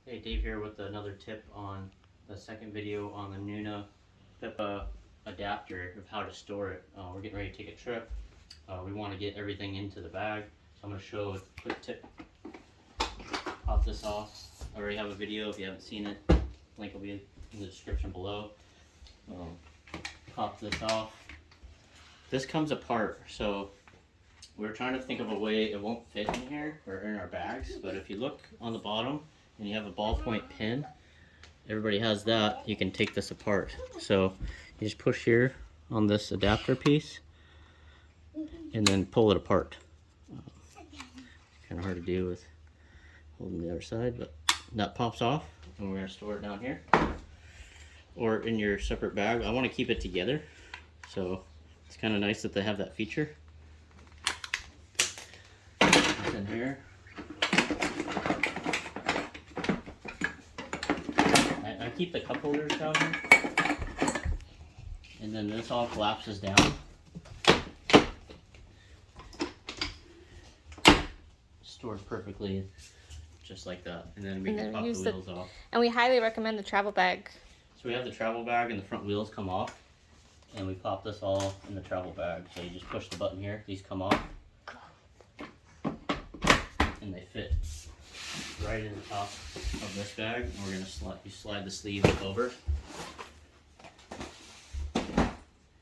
Hey, Dave here with another tip on the second video on the Nuna Pipa adapter of how to store it. We're getting ready to take a trip. We want to get everything into the bag, so I'm going to show a quick tip. Pop this off. I already have a video if you haven't seen it. Link will be in the description below. Pop this off. This comes apart, so we're trying to think of a way it won't fit in here or in our bags, but if you look on the bottom and you have a ballpoint pin, everybody has that, you can take this apart. So you just push here on this adapter piece and then pull it apart. Kind of hard to do with holding the other side, but that pops off and we're going to store it down here or in your separate bag. I want to keep it together, so it's kind of nice that they have that feature. It's in here. I keep the cup holders down here, and then this all collapses down. Stored perfectly, just like that. And then we can pop the wheels off. And we highly recommend the travel bag. So we have the travel bag and the front wheels come off, and we pop this all in the travel bag. So you just push the button here, these come off, and they fit right in the top of this bag. And we're gonna slide the sleeve over.